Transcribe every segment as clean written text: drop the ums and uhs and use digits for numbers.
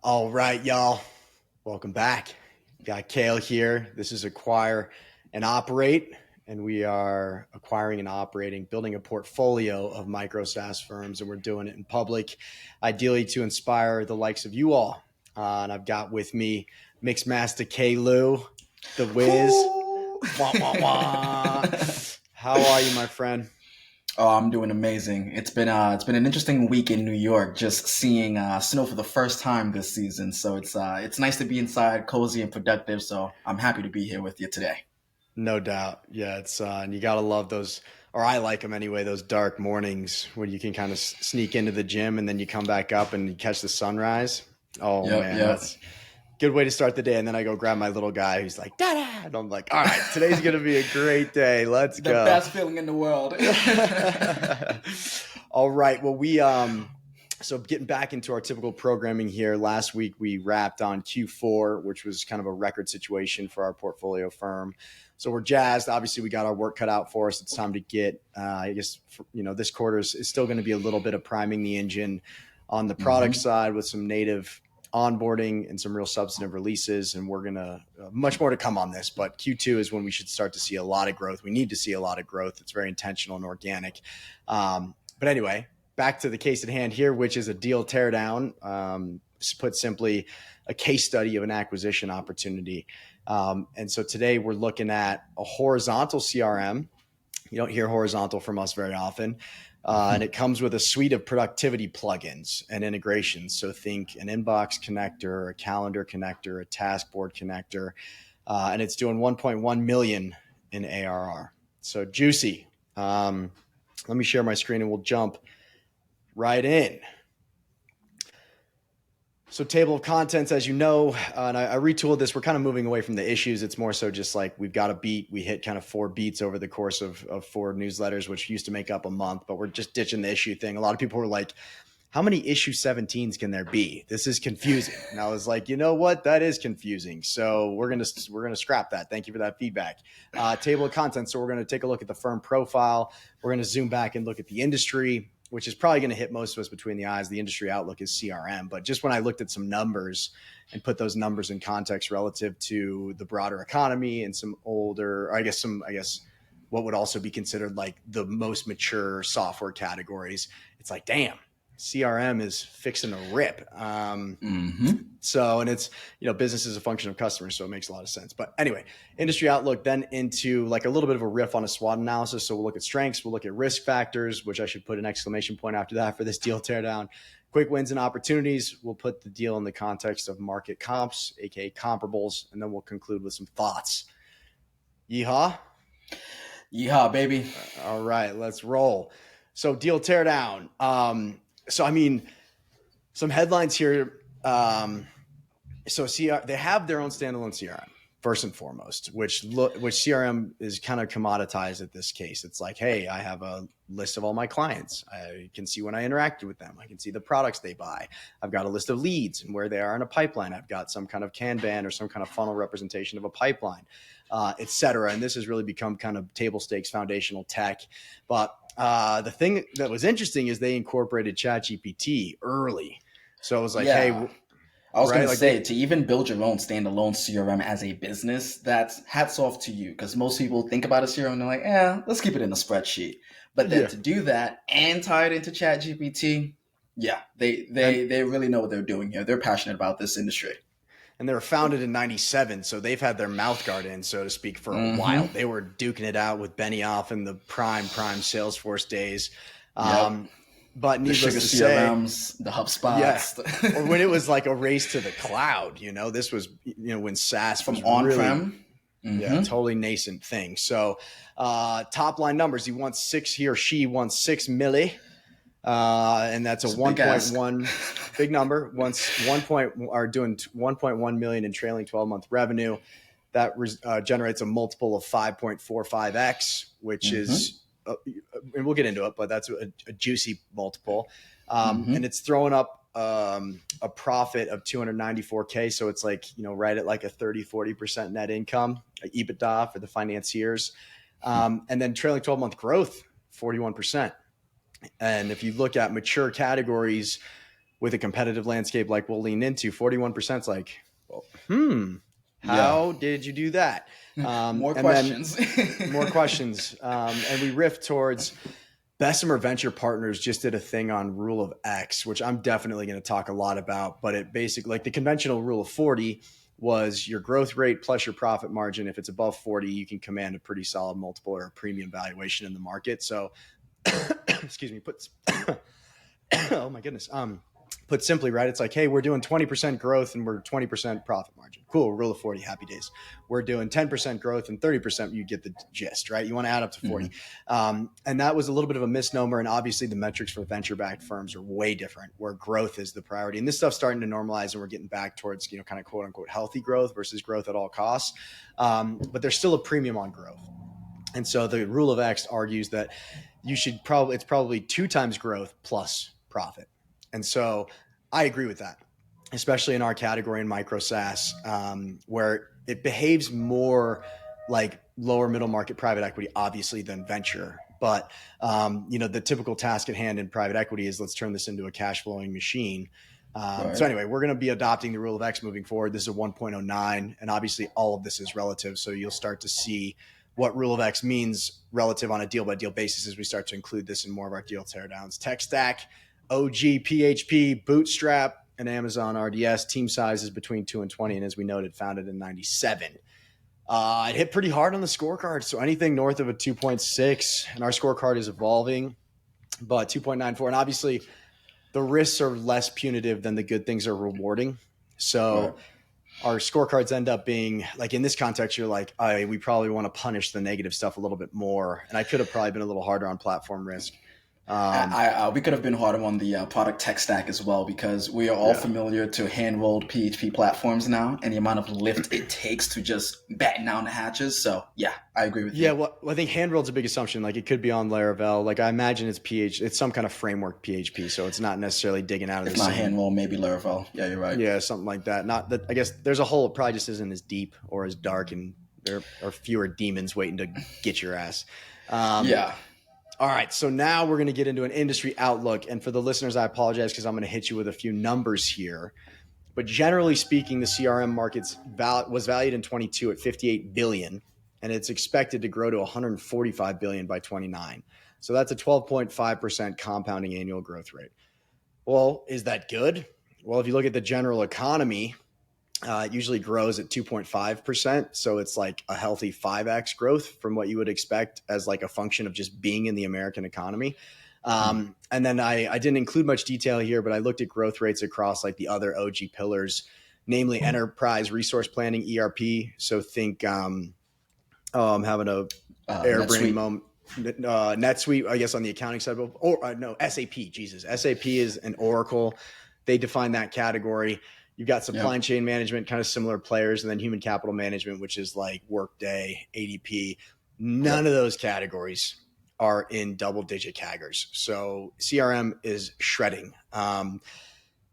All right, y'all. Welcome back. Got Kale here. This is Acquire and Operate, and we are acquiring and operating, building a portfolio of micro SaaS firms, and we're doing it in public, ideally to inspire the likes of you all. And I've got with me Mixmaster K. Lou, the Wiz. Wah, wah, wah. How are you, my friend? Oh, I'm doing amazing. It's been an interesting week in New York, just seeing snow for the first time this season. So it's nice to be inside, cozy and productive. So I'm happy to be here with you today. No doubt. Yeah, it's and you gotta love those, or I like them anyway. Those dark mornings when you can kind of sneak into the gym and then you come back up and you catch the sunrise. Oh Yep, man, yep. that's a good way to start the day. And then I go grab my little guy who's like, "Dada!" And I'm like, "All right, today's gonna be a great day. Let's The go." best feeling in the world. All right. Well, so getting back into our typical programming here, last week we wrapped on Q4, which was kind of a record situation for our portfolio firm. So we're jazzed. Obviously, we got our work cut out for us. It's time to get, I guess, this quarter is still going to be a little bit of priming the engine on the product side with some native onboarding and some real substantive releases. And we're going to, much more to come on this, but Q2 is when we should start to see a lot of growth. We need to see a lot of growth. It's very intentional and organic. But anyway, back to the case at hand here, which is a deal teardown, put simply, a case study of an acquisition opportunity. And so today we're looking at a horizontal CRM. You don't hear horizontal from us very often. And it comes with a suite of productivity plugins and integrations. So think an inbox connector, a calendar connector, a task board connector, and it's doing 1.1 million in ARR. So juicy. Let me share my screen and we'll jump right in. So table of contents, as you know, and I retooled this. We're kind of moving away from the issues. It's more so just like we've got a beat. We hit kind of 4 beats over the course of 4 newsletters, which used to make up a month, but we're just ditching the issue thing. A lot of people were like, how many issue 17s can there be? This is confusing. And I was like, you know what? That is confusing. So we're gonna scrap that. Thank you for that feedback. Table of contents. So we're going to take a look at the firm profile. We're going to zoom back and look at the industry, which is probably going to hit most of us between the eyes. The industry outlook is CRM. But just when I looked at some numbers and put those numbers in context relative to the broader economy and some older, or I guess what would also be considered like the most mature software categories, it's like, damn, CRM is fixing a rip. So, and it's, business is a function of customers, so it makes a lot of sense. But anyway, industry outlook, then into like a little bit of a riff on a SWOT analysis. So we'll look at strengths, we'll look at risk factors, which I should put an exclamation point after that for this deal teardown. Quick wins and opportunities. We'll put the deal in the context of market comps, aka comparables, and then we'll conclude with some thoughts. Yeehaw. Yeehaw, baby. All right, let's roll. So deal teardown. So, I mean, some headlines here. They have their own standalone CRM first and foremost, which CRM is kind of commoditized at this case. It's like, hey, I have a list of all my clients. I can see when I interacted with them. I can see the products they buy. I've got a list of leads and where they are in a pipeline. I've got some kind of Kanban or some kind of funnel representation of a pipeline, et cetera. And this has really become kind of table stakes foundational tech. But the thing that was interesting is they incorporated Chat GPT early. So it was like, hey, I was going to say, to even build your own standalone CRM as a business, that's hats off to you, because most people think about a CRM and they're like, let's keep it in a spreadsheet. But then to do that and tie it into Chat GPT, they really know what they're doing here. They're passionate about this industry. And they were founded in 97, so they've had their mouth guard in, so to speak, for a while. They were duking it out with Benioff in the prime Salesforce days. But needless to say, CRMs, the HubSpots, or when it was like a race to the cloud, this was, when SaaS from was on-prem, really, totally nascent thing. So, top line numbers, he or she wants 6 milli, and that's a 1.1 big number. Are doing 1.1 million in trailing 12-month revenue. That generates a multiple of 5.45x, which is. And we'll get into it, but that's a juicy multiple. And it's throwing up a profit of 294K. So it's like, right at like a 30-40% net income, EBITDA for the financiers. And then trailing 12-month growth, 41%. And if you look at mature categories, with a competitive landscape like we'll lean into, 41% is like, well, Yeah. how did you do that? More And questions. then more questions. And we riff towards Bessemer Venture Partners just did a thing on rule of X, which I'm definitely going to talk a lot about. But it basically, like the conventional rule of 40 was your growth rate plus your profit margin. If it's above 40, you can command a pretty solid multiple or a premium valuation in the market. So, excuse me, oh my goodness. Put simply, right? It's like, hey, we're doing 20% growth and we're 20% profit margin. Cool. Rule of 40, happy days. We're doing 10% growth and 30%. You get the gist, right? You want to add up to 40. And that was a little bit of a misnomer. And obviously the metrics for venture-backed firms are way different, where growth is the priority. And this stuff's starting to normalize and we're getting back towards, kind of quote unquote healthy growth versus growth at all costs. But there's still a premium on growth. And so the rule of X argues that it's probably 2 times growth plus profit. And so I agree with that, especially in our category in Micro SaaS, where it behaves more like lower middle market private equity, obviously, than venture. But, the typical task at hand in private equity is let's turn this into a cash flowing machine. So anyway, we're going to be adopting the rule of X moving forward. This is a 1.09, and obviously all of this is relative. So you'll start to see what rule of X means relative on a deal by deal basis as we start to include this in more of our deal teardowns. Tech stack, OG, PHP, Bootstrap, and Amazon RDS. Team size is between 2 and 20. And as we noted, founded in 97. It hit pretty hard on the scorecard. So anything north of a 2.6, and our scorecard is evolving, but 2.94. And obviously the risks are less punitive than the good things are rewarding. So our scorecards end up being like, in this context, you're like, we probably want to punish the negative stuff a little bit more. And I could have probably been a little harder on platform risk. We could have been harder on the product tech stack as well, because we are all familiar to hand-rolled PHP platforms now, and the amount of lift it takes to just batten down the hatches. So yeah, I agree with you. Yeah, well, I think hand-rolled's a big assumption. Like it could be on Laravel. Like I imagine it's some kind of framework PHP, so it's not necessarily digging out of the same. If not hand-roll, maybe Laravel. Yeah, you're right. Yeah, something like that. Not that I guess there's a hole. It probably just isn't as deep or as dark, and there are fewer demons waiting to get your ass. Yeah. All right, so now we're going to get into an industry outlook. And for the listeners, I apologize because I'm going to hit you with a few numbers here. But generally speaking, the CRM market was valued in 22 at $58 billion, and it's expected to grow to $145 billion by 29. So that's a 12.5% compounding annual growth rate. Well, is that good? Well, if you look at the general economy, it usually grows at 2.5%. So it's like a healthy 5x growth from what you would expect as like a function of just being in the American economy. And then I didn't include much detail here, but I looked at growth rates across like the other OG pillars, namely enterprise resource planning, ERP. So think I'm having a airbrain moment. NetSuite, I guess on the accounting side, SAP. Jesus, SAP is an Oracle. They define that category. You've got supply chain management, kind of similar players, and then human capital management, which is like Workday, ADP. None of those categories are in double-digit CAGRs. So CRM is shredding. And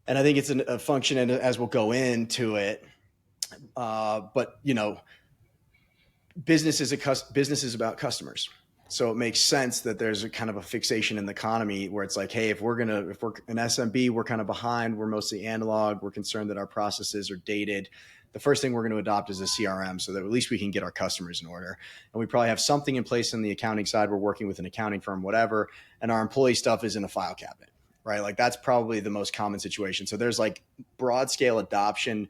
I think it's a function, and as we'll go into it, but, business is about customers. So it makes sense that there's a kind of a fixation in the economy where it's like, hey, if we're an SMB, we're kind of behind. We're mostly analog. We're concerned that our processes are dated. The first thing we're going to adopt is a CRM so that at least we can get our customers in order. And we probably have something in place on the accounting side. We're working with an accounting firm, whatever. And our employee stuff is in a file cabinet, right? Like that's probably the most common situation. So there's like broad scale adoption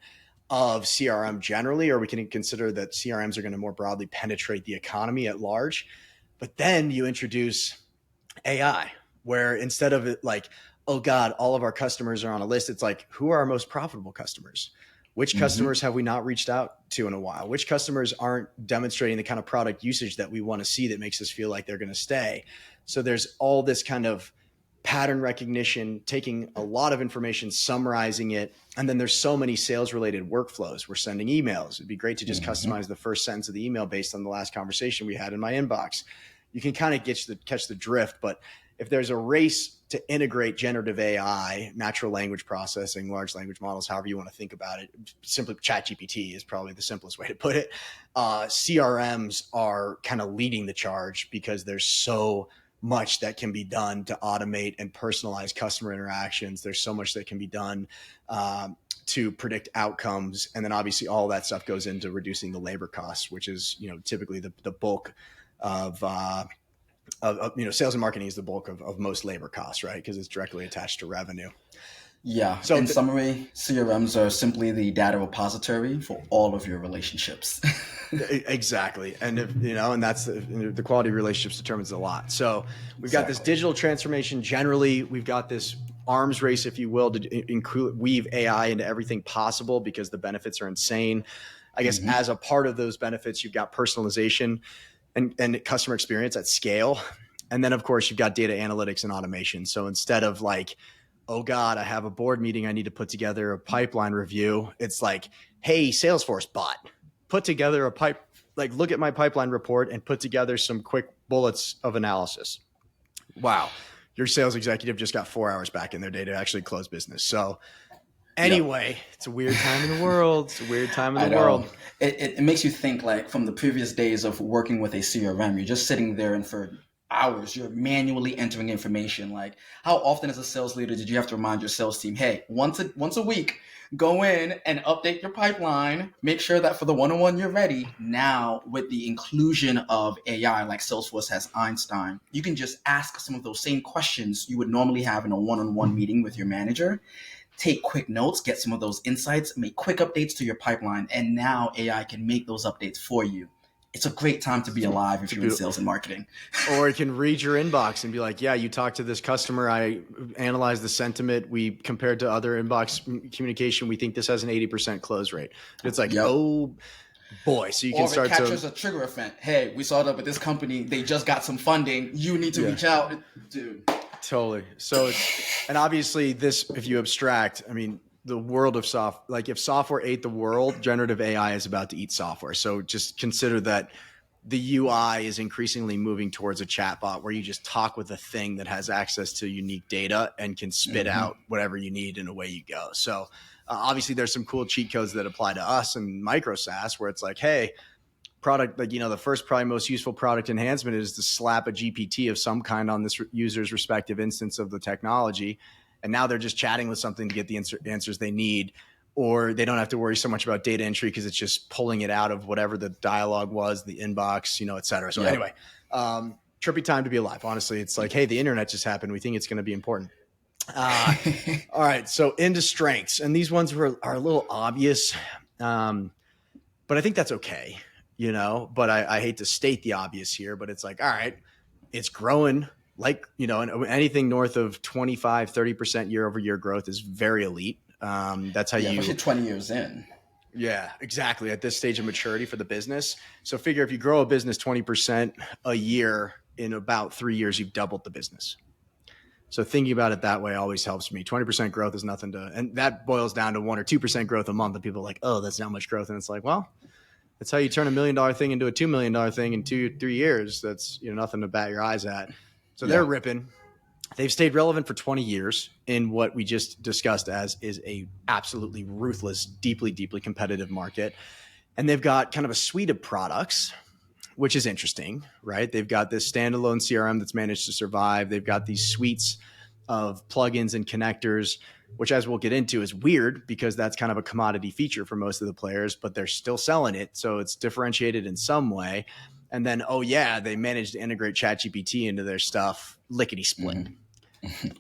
of CRM generally, or we can consider that CRMs are going to more broadly penetrate the economy at large. But then you introduce AI, where instead of it like, oh God, all of our customers are on a list, it's like, who are our most profitable customers? Which customers have we not reached out to in a while? Which customers aren't demonstrating the kind of product usage that we want to see that makes us feel like they're going to stay? So there's all this kind of pattern recognition, taking a lot of information, summarizing it. And then there's so many sales related workflows. We're sending emails. It'd be great to just customize the first sentence of the email based on the last conversation we had in my inbox. You can kind of catch the drift, but if there's a race to integrate generative AI, natural language processing, large language models, however you want to think about it, simply Chat GPT is probably the simplest way to put it. CRMs are kind of leading the charge because they're so much that can be done to automate and personalize customer interactions. There's so much that can be done to predict outcomes. And then obviously all that stuff goes into reducing the labor costs, which is, typically the bulk of sales and marketing is the bulk of most labor costs, right? Because it's directly attached to revenue. Yeah. So in summary, CRMs are simply the data repository for all of your relationships. Exactly. And and that's the quality of relationships determines a lot. So we've got this digital transformation. Generally, we've got this arms race, if you will, to weave AI into everything possible because the benefits are insane. I guess as a part of those benefits, you've got personalization and customer experience at scale. And then of course you've got data analytics and automation. So instead of like, oh God, I have a board meeting, I need to put together a pipeline review. It's like, hey, Salesforce bot, put together look at my pipeline report and put together some quick bullets of analysis. Wow. Your sales executive just got 4 hours back in their day to actually close business. So anyway, It's a weird time in the world. It's a weird time in the world. It makes you think like from the previous days of working with a CRM, you're just sitting there and for hours, you're manually entering information. Like how often as a sales leader did you have to remind your sales team, hey, once a week, go in and update your pipeline, make sure that for the one-on-one you're ready. Now with the inclusion of AI, like Salesforce has Einstein, you can just ask some of those same questions you would normally have in a one-on-one meeting with your manager. Take quick notes, get some of those insights, make quick updates to your pipeline, and now AI can make those updates for you. It's a great time to be alive if you're in sales and marketing. Or it can read your inbox and be like, yeah, you talked to this customer. I analyzed the sentiment. We compared to other inbox communication. We think this has an 80% close rate. It's like, oh boy. So you can start to... Or it captures a trigger event. Hey, we saw it up at this company. They just got some funding. You need to reach out. Dude. Totally. So and obviously this, if you abstract, the world of if software ate the world, generative AI is about to eat software. So just consider that the UI is increasingly moving towards a chatbot where you just talk with a thing that has access to unique data and can spit out whatever you need and away you go. So obviously there's some cool cheat codes that apply to us and Micro SaaS where it's like, hey, product, the first probably most useful product enhancement is to slap a GPT of some kind on this user's respective instance of the technology. And now they're just chatting with something to get the answers they need, or they don't have to worry so much about data entry because it's just pulling it out of whatever the dialogue was, the inbox, et cetera. So anyway, trippy time to be alive. Honestly, it's like, hey, the internet just happened. We think it's going to be important. All right. So into strengths, and these ones are a little obvious, but I think that's okay. But I hate to state the obvious here, but it's like, all right, it's growing like, and anything north of 25, 30% year over year growth is very elite. That's how especially 20 years in. Yeah, exactly. At this stage of maturity for the business. So figure if you grow a business 20% a year in about 3 years, you've doubled the business. So thinking about it that way always helps me. 20% growth is nothing and that boils down to 1 or 2% growth a month. And people are like, oh, that's not much growth. And it's like, well, that's how you turn $1 million thing into a $2 million thing in 2-3 years. That's nothing to bat your eyes at. So they're ripping. They've stayed relevant for 20 years in what we just discussed as is a absolutely ruthless, deeply, deeply competitive market. And they've got kind of a suite of products, which is interesting, right? They've got this standalone CRM that's managed to survive. They've got these suites of plugins and connectors, which as we'll get into is weird because that's kind of a commodity feature for most of the players, but they're still selling it. So it's differentiated in some way. And then, they managed to integrate Chat GPT into their stuff, lickety split.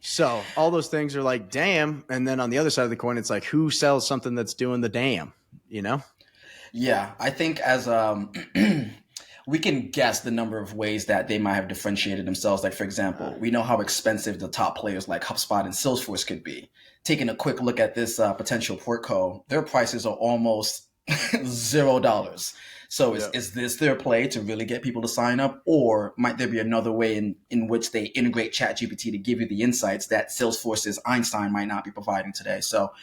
So all those things are like, damn. And then on the other side of the coin, it's like, who sells something that's doing the damn, Yeah, I think as we can guess the number of ways that they might have differentiated themselves. Like, for example, we know how expensive the top players like HubSpot and Salesforce could be. Taking a quick look at this potential portco, their prices are almost $0. So is this their play to really get people to sign up? Or might there be another way in which they integrate Chat GPT to give you the insights that Salesforce's Einstein might not be providing today? So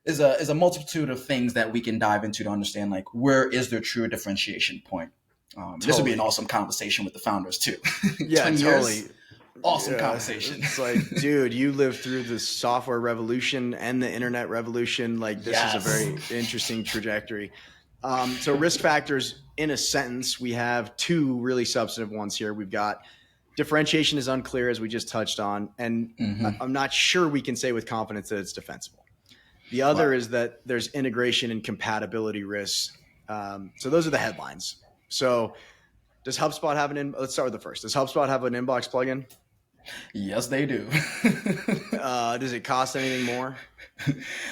there's a multitude of things that we can dive into to understand, like, where is their true differentiation point? This would be an awesome conversation with the founders too. Yeah, totally. Awesome conversation. It's like, dude, you lived through the software revolution and the internet revolution. Like, this is a very interesting trajectory. So risk factors in a sentence, we have two really substantive ones here. We've got Differentiation is unclear, as we just touched on, and I'm not sure we can say with confidence that it's defensible. The other is that there's integration and compatibility risks. So those are the headlines. So does HubSpot have let's start with the first. Does HubSpot have an inbox plugin? Yes, they do. Does it cost anything more?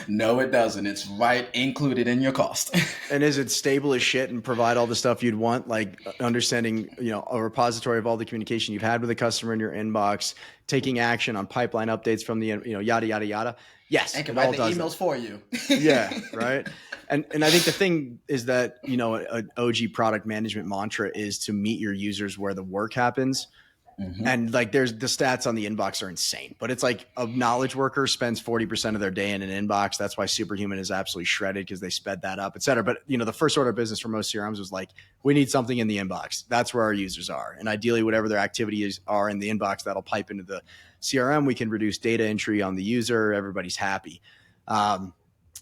No, it doesn't. It's right included in your cost. And is it stable as shit and provide all the stuff you'd want, like understanding, a repository of all the communication you've had with the customer in your inbox, taking action on pipeline updates from the, yada, yada, yada. Yes. And can write the emails for you. Yeah. Right. And I think the thing is that, an OG product management mantra is to meet your users where the work happens. And like there's the stats on the inbox are insane, but it's like a knowledge worker spends 40% of their day in an inbox. That's why Superhuman is absolutely shredded because they sped that up, et cetera. But the first order of business for most CRMs was like, we need something in the inbox. That's where our users are. And ideally, whatever their activities are in the inbox, that'll pipe into the CRM. We can reduce data entry on the user. Everybody's happy.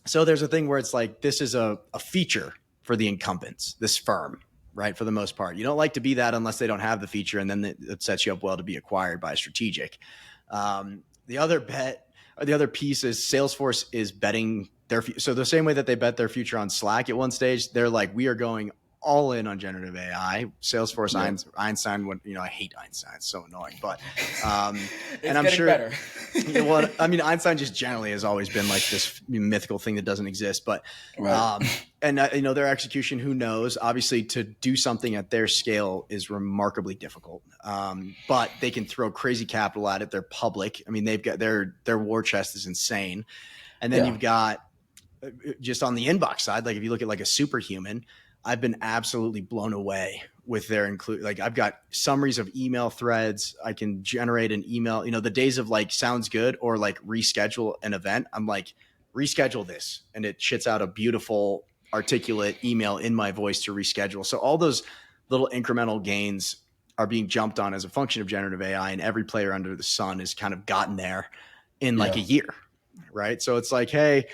So there's a thing where it's like, this is a feature for the incumbents, this firm. Right. For the most part, you don't like to be that unless they don't have the feature, and then it sets you up well to be acquired by a strategic. The other piece is Salesforce is betting so the same way that they bet their future on Slack at one stage, they're like, we are going all in on generative AI. Salesforce, Einstein, I hate Einstein. It's so annoying, but, and I'm sure better. Einstein just generally has always been like this mythical thing that doesn't exist, but, their execution, who knows, obviously to do something at their scale is remarkably difficult. But they can throw crazy capital at it. They're public. They've got their war chest is insane. And then you've got just on the inbox side, like if you look at like a Superhuman, I've been absolutely blown away with their I've got summaries of email threads. I can generate an email, the days of like, sounds good, or like reschedule an event. I'm like, reschedule this. And it shits out a beautiful articulate email in my voice to reschedule. So all those little incremental gains are being jumped on as a function of generative AI, and every player under the sun has kind of gotten there in like a year. Right. So it's like, hey,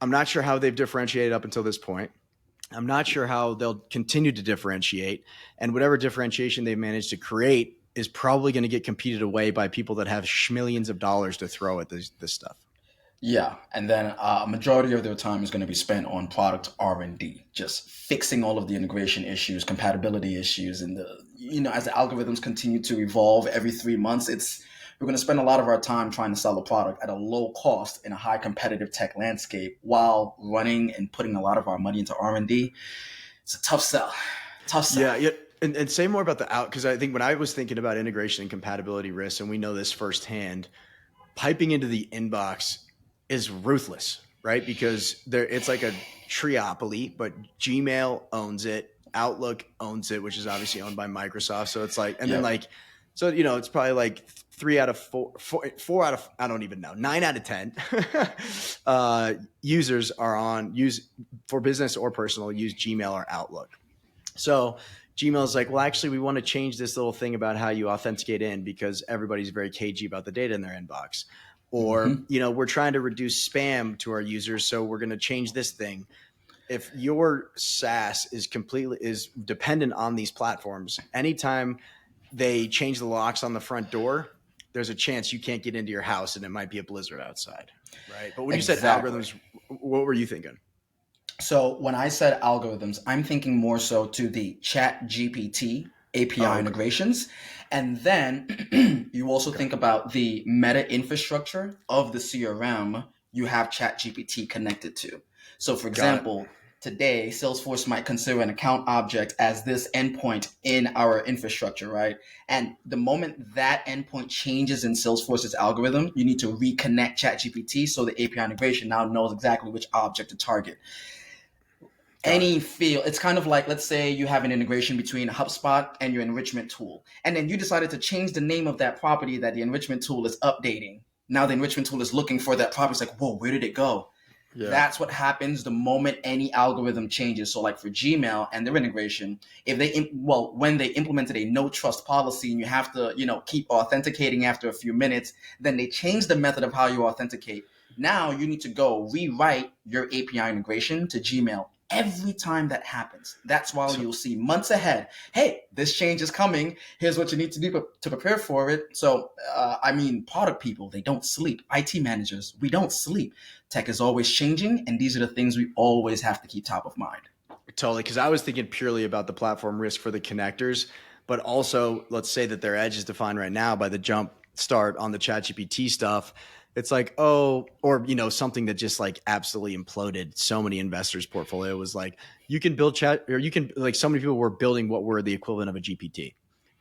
I'm not sure how they've differentiated up until this point. I'm not sure how they'll continue to differentiate, and whatever differentiation they've managed to create is probably going to get competed away by people that have millions of dollars to throw at this stuff. Yeah, and then a majority of their time is going to be spent on product R&D, just fixing all of the integration issues, compatibility issues, and as the algorithms continue to evolve every 3 months, we're going to spend a lot of our time trying to sell a product at a low cost in a high competitive tech landscape while running and putting a lot of our money into R&D. It's a tough sell. Yeah. And say more about because I think when I was thinking about integration and compatibility risks, and we know this firsthand, piping into the inbox is ruthless, right? Because it's like a triopoly, but Gmail owns it, Outlook owns it, which is obviously owned by Microsoft. So it's like, and then like, so, it's probably like 3 out of 4 out of, I don't even know, 9 out of 10 users are for business or personal, use Gmail or Outlook. So Gmail's like, well, actually, we want to change this little thing about how you authenticate in because everybody's very cagey about the data in their inbox. Or, we're trying to reduce spam to our users, so we're going to change this thing. If your SaaS is dependent on these platforms, anytime they change the locks on the front door, there's a chance you can't get into your house and it might be a blizzard outside, right? But when you said algorithms, what were you thinking? So when I said algorithms, I'm thinking more so to the Chat GPT API integrations. And then you also think about the meta infrastructure of the CRM you have Chat GPT connected to. So for example, today, Salesforce might consider an account object as this endpoint in our infrastructure, right? And the moment that endpoint changes in Salesforce's algorithm, you need to reconnect ChatGPT so the API integration now knows exactly which object to target. It's kind of like, let's say you have an integration between HubSpot and your enrichment tool, and then you decided to change the name of that property that the enrichment tool is updating. Now the enrichment tool is looking for that property. It's like, whoa, where did it go? Yeah. That's what happens the moment any algorithm changes. So like for Gmail and their integration, when they implemented a no trust policy and you have to, keep authenticating after a few minutes, then they changed the method of how you authenticate. Now you need to go rewrite your API integration to Gmail every time that happens, that's why you'll see months ahead, hey, this change is coming. Here's what you need to do to prepare for it. So, product people, they don't sleep. IT managers, we don't sleep. Tech is always changing, and these are the things we always have to keep top of mind. Totally, because I was thinking purely about the platform risk for the connectors, but also let's say that their edge is defined right now by the jump start on the Chat GPT stuff. It's like, oh, or something that just like absolutely imploded so many investors' portfolio was like, you can build chat, or you can, like, so many people were building what were the equivalent of a GPT.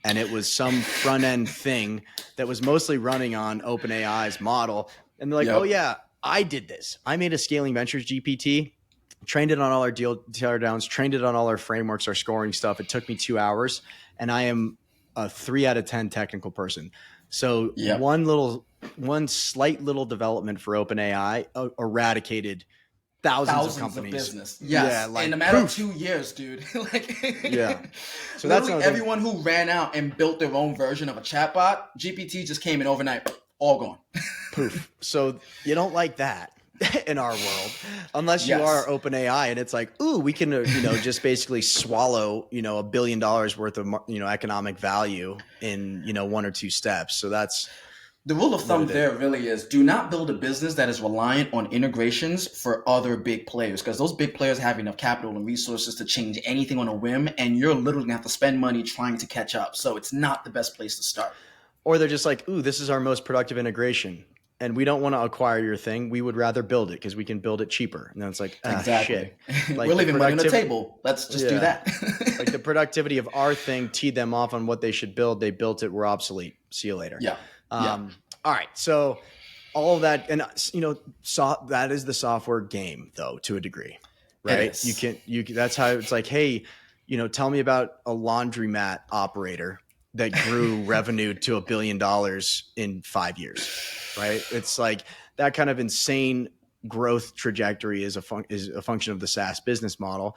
And it was some front end thing that was mostly running on OpenAI's model. And they're like, oh yeah, I did this. I made a scaling ventures GPT, trained it on all our deal teardowns, trained it on all our frameworks, our scoring stuff. It took me 2 hours, and I am a 3 out of 10 technical person. So one slight little development for OpenAI eradicated thousands of companies. Of business. Yes. Yeah, in a matter of 2 years, dude. Yeah. So literally everyone who ran out and built their own version of a chatbot, GPT just came in overnight, all gone. Poof. So you don't like that in our world, unless you are OpenAI and it's like, ooh, we can, just basically swallow, $1 billion worth of, economic value in, 1 or 2 steps. So that's the rule of thumb there really is, do not build a business that is reliant on integrations for other big players, because those big players have enough capital and resources to change anything on a whim, and you're literally gonna have to spend money trying to catch up. So it's not the best place to start. Or they're just like, ooh, this is our most productive integration, and we don't want to acquire your thing. We would rather build it because we can build it cheaper. And then it's like, exactly. Shit. Like, we're leaving money on the table. Let's just do that. Like the productivity of our thing teed them off on what they should build. They built it. We're obsolete. See you later. Yeah. All right. So all of that, and that is the software game, though, to a degree, right? That's how it's like, hey, tell me about a laundromat operator that grew revenue to $1 billion in 5 years, right? It's like that kind of insane growth trajectory is a function of the SaaS business model,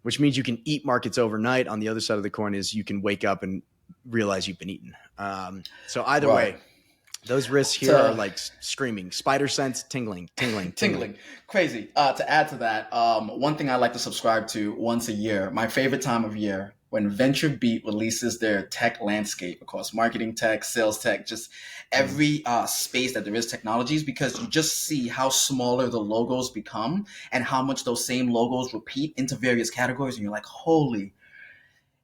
which means you can eat markets overnight. On the other side of the coin is you can wake up and realize you've been eaten. So either way, those risks here are like screaming, spider sense, tingling. Crazy. To add to that, one thing I like to subscribe to once a year, my favorite time of year, when VentureBeat releases their tech landscape across marketing tech, sales tech, just every space that there is technologies, because you just see how smaller the logos become and how much those same logos repeat into various categories. And you're like, holy,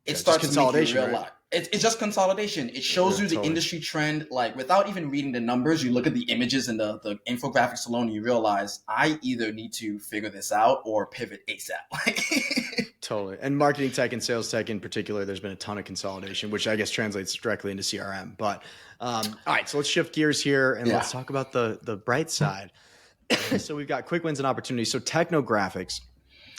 it starts to make you real lot. It's just consolidation. It shows you the industry trend, like without even reading the numbers. You look at the images and the infographics alone, and you realize I either need to figure this out or pivot ASAP. Totally. And marketing tech and sales tech in particular, there's been a ton of consolidation, which I guess translates directly into CRM. But all right, so let's shift gears here and let's talk about the bright side. So we've got quick wins and opportunities. So Technographics.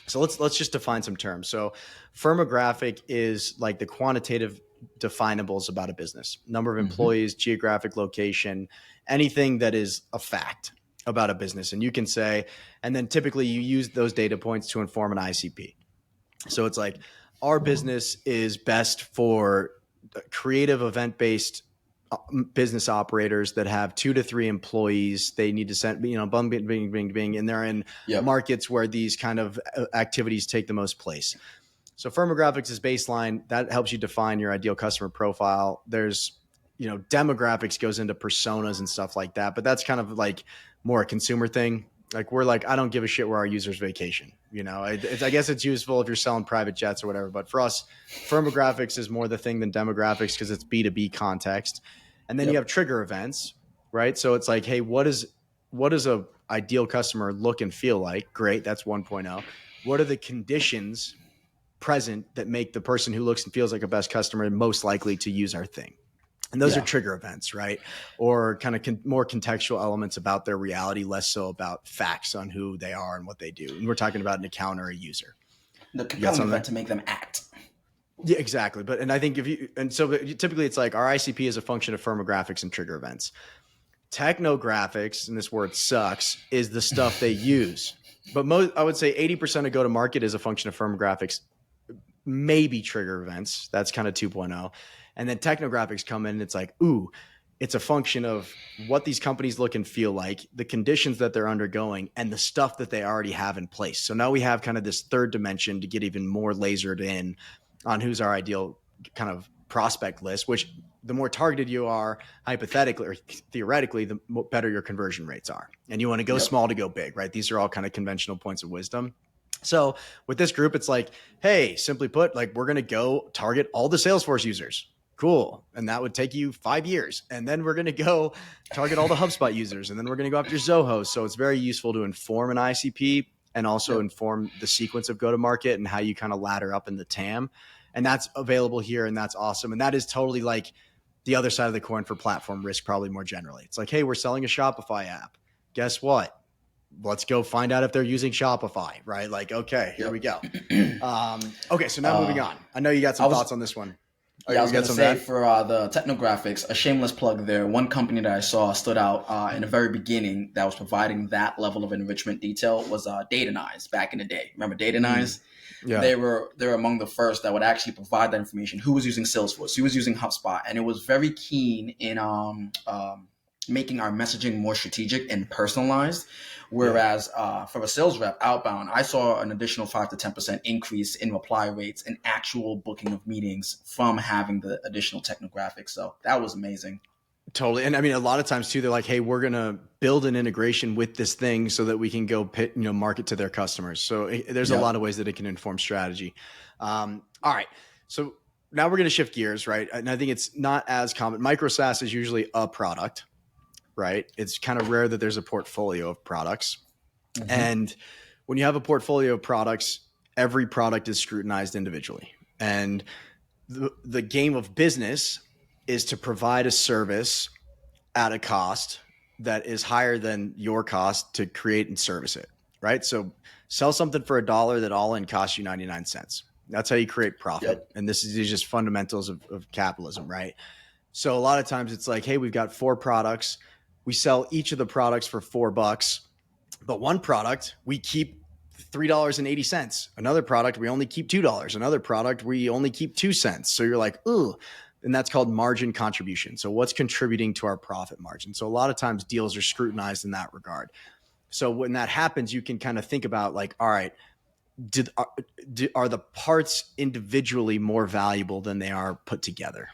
So let's just define some terms. So firmographic is like the quantitative definables about a business: number of employees, geographic location, anything that is a fact about a business. And you can say, and then typically you use those data points to inform an ICP. So it's like, our business is best for creative event-based business operators that have 2 to 3 employees. They need to send, bing, bing, bing, bing, and they're in markets where these kind of activities take the most place. So firmographics is baseline. That helps you define your ideal customer profile. There's, demographics goes into personas and stuff like that, but that's kind of like more a consumer thing. Like we're like, I don't give a shit where our users vacation. I guess it's useful if you're selling private jets or whatever. But for us, firmographics is more the thing than demographics because it's B2B context. And then you have trigger events, right? So it's like, hey, what does a ideal customer look and feel like? Great, that's 1.0. What are the conditions present that make the person who looks and feels like a best customer most likely to use our thing? And those are trigger events, right? Or kind of more contextual elements about their reality, less so about facts on who they are and what they do. And we're talking about an account or a user. The compelling event to make them act. Yeah, exactly. So typically it's like our ICP is a function of firmographics and trigger events. Technographics, and this word sucks, is the stuff they use. But I would say 80% of go-to-market is a function of firmographics, maybe trigger events. That's kind of 2.0. And then technographics come in and it's like, ooh, It's a function of what these companies look and feel like, the conditions that they're undergoing, and the stuff that they already have in place. So now we have kind of this third dimension to get even more lasered in on who's our ideal kind of prospect list, which the more targeted you are, hypothetically or theoretically, the better your conversion rates are. And you want to go small to go big, right? These are all kind of conventional points of wisdom. So with this group, it's like, hey, simply put, like we're going to go target all the Salesforce users. Cool. And that would take you 5 years. And then we're going to go target all the HubSpot users. And then we're going to go after Zoho. So it's very useful to inform an ICP and also inform the sequence of go-to-market and how you kind of ladder up in the TAM. And that's available here. And that's awesome. And that is totally like the other side of the coin for platform risk, probably more generally. It's like, hey, we're selling a Shopify app. Guess what? Let's go find out if they're using Shopify, right? Like, okay, here we go. Okay, so now moving on. I know you got some thoughts on this one. Yeah, I was going to say for the Technographics, a shameless plug there. One company that I saw stood out in the very beginning that was providing that level of enrichment detail was Datanyze back in the day. Remember Datanyze? Yeah. They were among the first that would actually provide that information. Who was using Salesforce? Who was using HubSpot? And it was very keen in making our messaging more strategic and personalized. Whereas for a sales rep outbound, I saw an additional 5 to 10% increase in reply rates and actual booking of meetings from having the additional technographics. So that was amazing. Totally. And I mean, a lot of times too, they're like, hey, we're going to build an integration with this thing so that we can go market to their customers. So there's a lot of ways that it can inform strategy. All right. So now we're going to shift gears, right? And I think it's not as common. Micro SaaS is usually a product, right? It's kind of rare that there's a portfolio of products. Mm-hmm. And when you have a portfolio of products, every product is scrutinized individually. And the game of business is to provide a service at a cost that is higher than your cost to create and service it, right? So sell something for $1 that all in costs you 99 cents. That's how you create profit. Yep. And this is just fundamentals of capitalism, right? So a lot of times it's like, hey, we've got 4 products. We sell each of the products for $4, but one product we keep $3.80. Another product we only keep $2. Another product we only keep 2 cents. So you're like, ooh, and that's called margin contribution. So what's contributing to our profit margin? So a lot of times deals are scrutinized in that regard. So when that happens, you can kind of think about like, all right, are the parts individually more valuable than they are put together?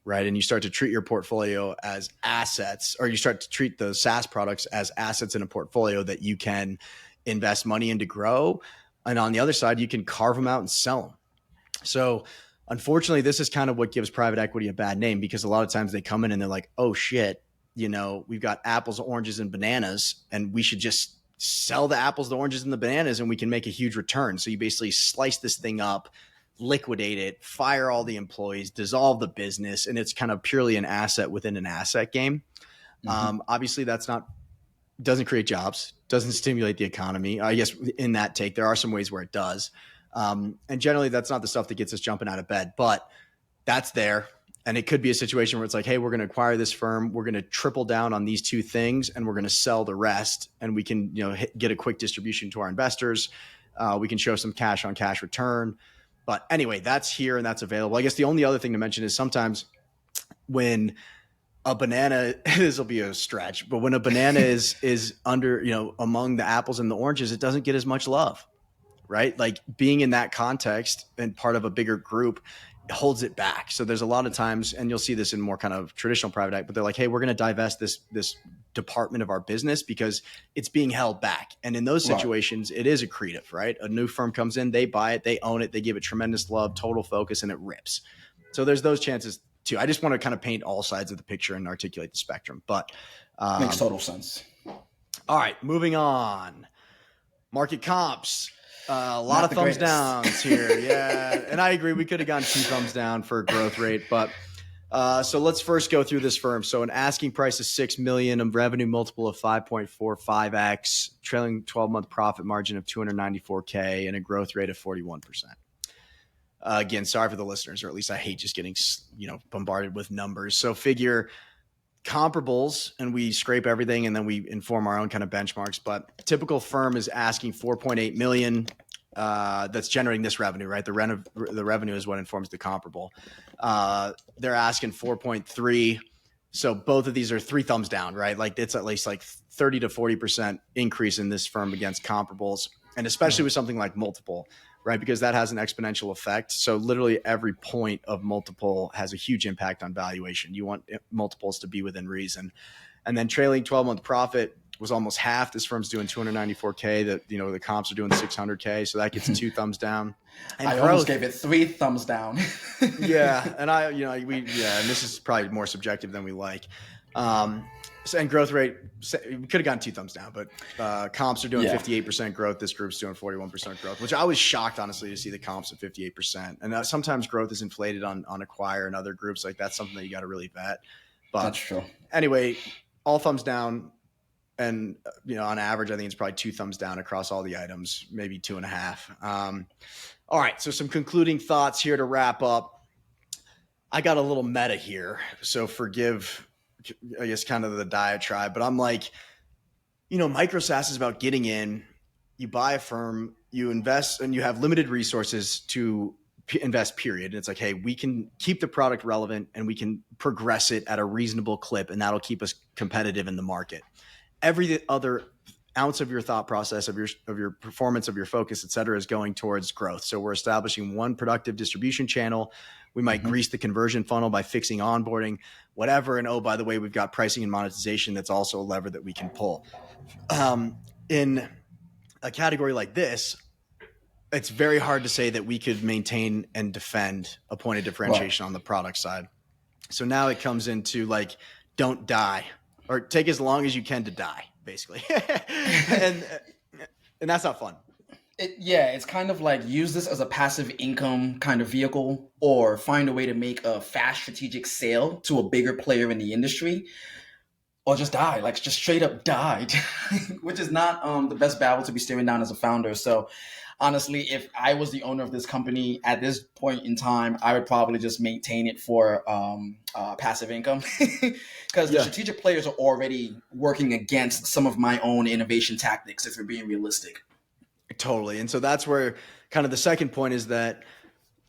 Right. And you start to treat your portfolio as assets, or you start to treat the SaaS products as assets in a portfolio that you can invest money in to grow. And on the other side, you can carve them out and sell them. So unfortunately, this is kind of what gives private equity a bad name, because a lot of times they come in and they're like, oh shit, we've got apples, oranges, and bananas, and we should just sell the apples, the oranges, and the bananas, and we can make a huge return. So you basically slice this thing up, liquidate it, fire all the employees, dissolve the business, and it's kind of purely an asset within an asset game. Mm-hmm. Obviously, doesn't create jobs, doesn't stimulate the economy. I guess in that take, there are some ways where it does. And generally, that's not the stuff that gets us jumping out of bed, but that's there. And it could be a situation where it's like, hey, we're going to acquire this firm. We're going to triple down on these 2 things, and we're going to sell the rest. And we can get a quick distribution to our investors. We can show some cash on cash return. But anyway, that's here and that's available. I guess the only other thing to mention is sometimes when a banana, this will be a stretch, but when a banana is under, among the apples and the oranges, it doesn't get as much love, right? Like being in that context and part of a bigger group holds it back. So there's a lot of times, and you'll see this in more kind of traditional private equity, but they're like, hey, we're going to divest this department of our business because it's being held back. And in those situations, it is accretive, right? A new firm comes in, they buy it, they own it, they give it tremendous love, total focus, and it rips. So there's those chances too. I just want to kind of paint all sides of the picture and articulate the spectrum, but makes total sense. All right, moving on. Market comps. A lot of thumbs downs here. Yeah. And I agree. We could have gone 2 thumbs down for growth rate, but so let's first go through this firm. So an asking price of $6 million, a revenue multiple of 5.45x, trailing 12-month profit margin of $294K, and a growth rate of 41%. Again, sorry for the listeners, or at least I hate just getting, bombarded with numbers. So figure comparables, and we scrape everything and then we inform our own kind of benchmarks. But a typical firm is asking $4.8 million. That's generating this revenue, right? The revenue is what informs the comparable. They're asking 4.3. So both of these are 3 thumbs down, right? Like it's at least like 30 to 40% increase in this firm against comparables. And especially with something like multiple, right? Because that has an exponential effect. So literally every point of multiple has a huge impact on valuation. You want multiples to be within reason. And then trailing 12-month profit was almost half. This firm's doing 294K. That, you know, the comps are doing 600K. So that gets 2 thumbs down. And I almost gave it 3 thumbs down. Yeah. And and this is probably more subjective than we like. And growth rate, we could have gotten 2 thumbs down, but comps are doing 58% growth. This group's doing 41% growth, which I was shocked, honestly, to see the comps at 58%. And sometimes growth is inflated on Acquire and other groups. Like that's something that you got to really vet. But that's true. Anyway, all thumbs down. And, on average, I think it's probably 2 thumbs down across all the items, maybe 2.5. All right. So some concluding thoughts here to wrap up. I got a little meta here, so forgive, I guess, kind of the diatribe, but I'm like, Micro SaaS is about getting in, you buy a firm, you invest, and you have limited resources to invest, period. And it's like, hey, we can keep the product relevant and we can progress it at a reasonable clip, and that'll keep us competitive in the market. Every other ounce of your thought process, of your performance, of your focus, et cetera, is going towards growth. So we're establishing one productive distribution channel. We might grease the conversion funnel by fixing onboarding, whatever. And by the way, we've got pricing and monetization. That's also a lever that we can pull. In a category like this, it's very hard to say that we could maintain and defend a point of differentiation on the product side. So now it comes into like, don't die, or take as long as you can to die, basically. and that's not fun. It's kind of like use this as a passive income kind of vehicle, or find a way to make a fast strategic sale to a bigger player in the industry, or just die, like just straight up die, which is not the best battle to be staring down as a founder. So honestly, if I was the owner of this company at this point in time, I would probably just maintain it for passive income, because the strategic players are already working against some of my own innovation tactics, if we're being realistic. Totally. And so that's where kind of the second point is that,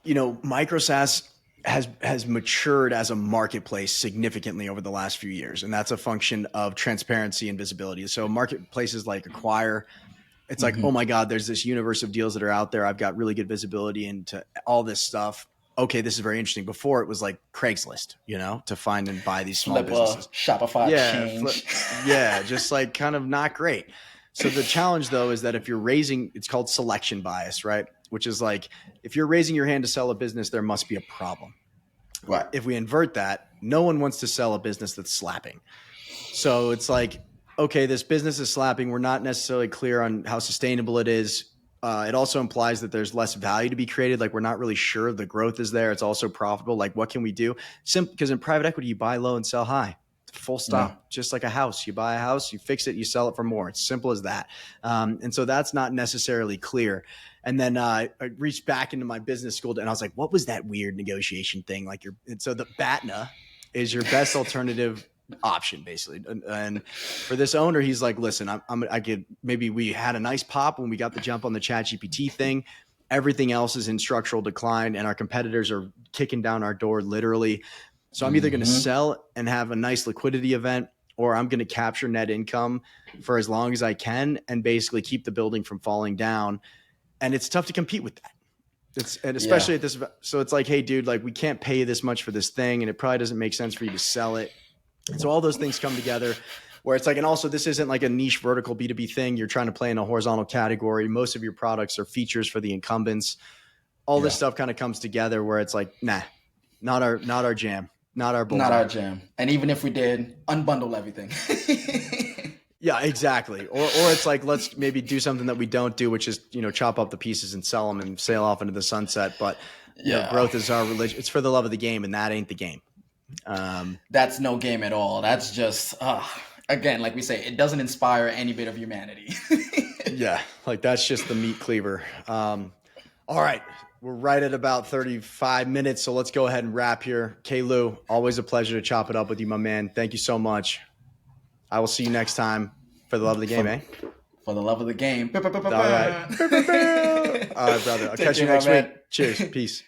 Micro SaaS has matured as a marketplace significantly over the last few years. And that's a function of transparency and visibility. So marketplaces like Acquire, it's like, oh my God, there's this universe of deals that are out there. I've got really good visibility into all this stuff. Okay, this is very interesting. Before it was like Craigslist, to find and buy these small businesses. Shopify change. Just like kind of not great. So the challenge though is that if you're it's called selection bias, right? Which is like, if you're raising your hand to sell a business, there must be a problem. Right. If we invert that, no one wants to sell a business that's slapping. So it's like, okay, this business is slapping. We're not necessarily clear on how sustainable it is. It also implies that there's less value to be created. Like we're not really sure the growth is there. It's also profitable. Like what can we do? Because in private equity, you buy low and sell high. Full stop. Yeah. Just like a house. You buy a house, you fix it, you sell it for more. It's simple as that. And so that's not necessarily clear. And then I reached back into my business school and I was like, what was that weird negotiation thing? And so the BATNA is your best alternative option, basically. And for this owner, he's like, listen, maybe we had a nice pop when we got the jump on the Chat GPT thing. Everything else is in structural decline and our competitors are kicking down our door, literally. So I'm either going to sell and have a nice liquidity event, or I'm going to capture net income for as long as I can and basically keep the building from falling down. And it's tough to compete with that. Especially at this. So it's like, hey, dude, like we can't pay you this much for this thing, and it probably doesn't make sense for you to sell it. And so all those things come together where it's like, and also this isn't like a niche vertical B2B thing. You're trying to play in a horizontal category. Most of your products are features for the incumbents. All this stuff kind of comes together where it's like, nah, not our jam. Not our bullseye. Not our jam. And even if we did, unbundle everything. Yeah, exactly. Or it's like, let's maybe do something that we don't do, which is, chop up the pieces and sell them and sail off into the sunset. But growth is our religion. It's for the love of the game, and that ain't the game. That's no game at all. That's just, again, like we say, it doesn't inspire any bit of humanity. Yeah, like that's just the meat cleaver. All right. We're right at about 35 minutes, so let's go ahead and wrap here. K-Lou, always a pleasure to chop it up with you, my man. Thank you so much. I will see you next time for the love of the game, For the love of the game. All right. All right, brother. I'll catch you next week. Cheers. Peace.